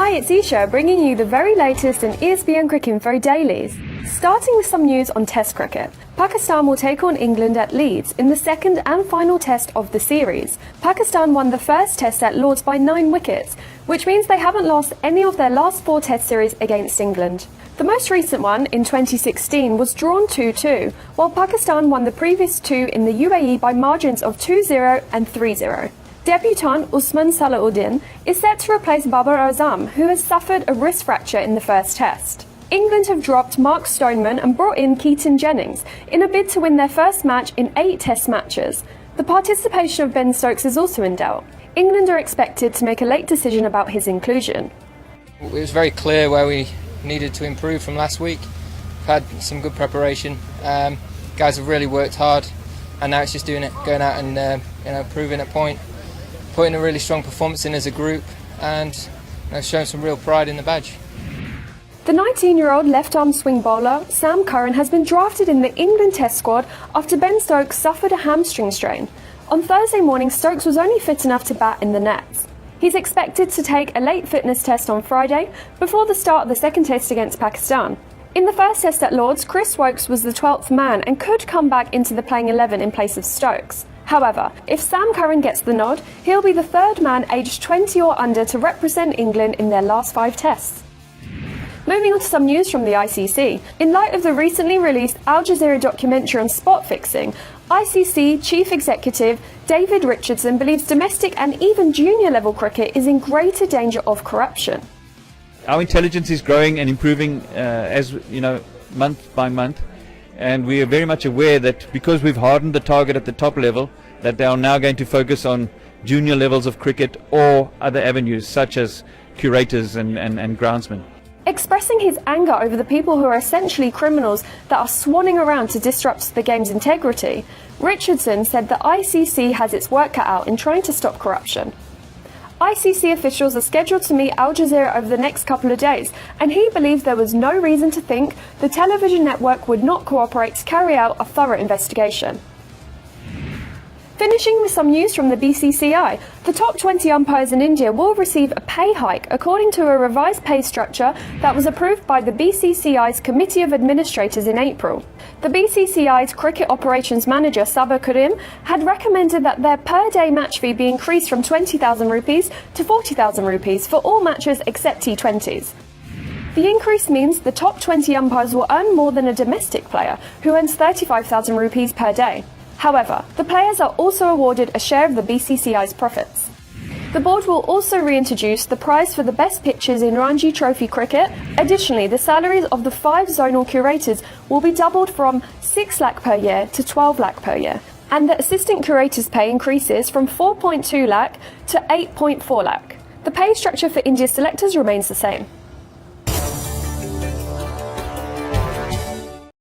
Hi, it's Isha, bringing you the very latest in ESPN Cricinfo dailies. Starting with some news on Test cricket. Pakistan will take on England at Leeds in the second and final test of the series. Pakistan won the first test at Lords by 9 wickets, which means they haven't lost any of their last 4 test series against England. The most recent one, in 2016, was drawn 2-2, while Pakistan won the previous 2 in the UAE by margins of 2-0 and 3-0. Debutant Usman Salahuddin is set to replace Babar Azam, who has suffered a wrist fracture in the first test. England have dropped Mark Stoneman and brought in Keaton Jennings in a bid to win their first match in 8 test matches. The participation of Ben Stokes is also in doubt. England are expected to make a late decision about his inclusion. It was very clear where we needed to improve from last week. We've had some good preparation. Guys have really worked hard, and now it's just doing it, going out and proving a point, putting a really strong performance in as a group, and showing some real pride in the badge. The 19-year-old left-arm swing bowler, Sam Curran, has been drafted in the England Test squad after Ben Stokes suffered a hamstring strain. On Thursday morning, Stokes was only fit enough to bat in the nets. He's expected to take a late fitness test on Friday before the start of the second test against Pakistan. In the first test at Lords, Chris Woakes was the 12th man and could come back into the playing 11 in place of Stokes. However, if Sam Curran gets the nod, he'll be the third man aged 20 or under to represent England in their last 5 tests. Moving on to some news from the ICC. In light of the recently released Al Jazeera documentary on spot fixing, ICC Chief Executive David Richardson believes domestic and even junior level cricket is in greater danger of corruption. Our intelligence is growing and improving month by month, and we are very much aware that because we've hardened the target at the top level, that they are now going to focus on junior levels of cricket or other avenues such as curators and groundsmen. Expressing his anger over the people who are essentially criminals that are swanning around to disrupt the game's integrity, Richardson said the ICC has its work cut out in trying to stop corruption. ICC officials are scheduled to meet Al Jazeera over the next couple of days, and he believes there was no reason to think the television network would not cooperate to carry out a thorough investigation. Finishing with some news from the BCCI, the top 20 umpires in India will receive a pay hike according to a revised pay structure that was approved by the BCCI's Committee of Administrators in April. The BCCI's Cricket Operations Manager Sabar Karim had recommended that their per-day match fee be increased from 20,000 rupees to 40,000 rupees for all matches except T20s. The increase means the top 20 umpires will earn more than a domestic player, who earns 35,000 rupees per day. However, the players are also awarded a share of the BCCI's profits. The board will also reintroduce the prize for the best pitches in Ranji Trophy cricket. Additionally, the salaries of the 5 zonal curators will be doubled from 6 lakh per year to 12 lakh per year, and the assistant curators' pay increases from 4.2 lakh to 8.4 lakh. The pay structure for India's selectors remains the same.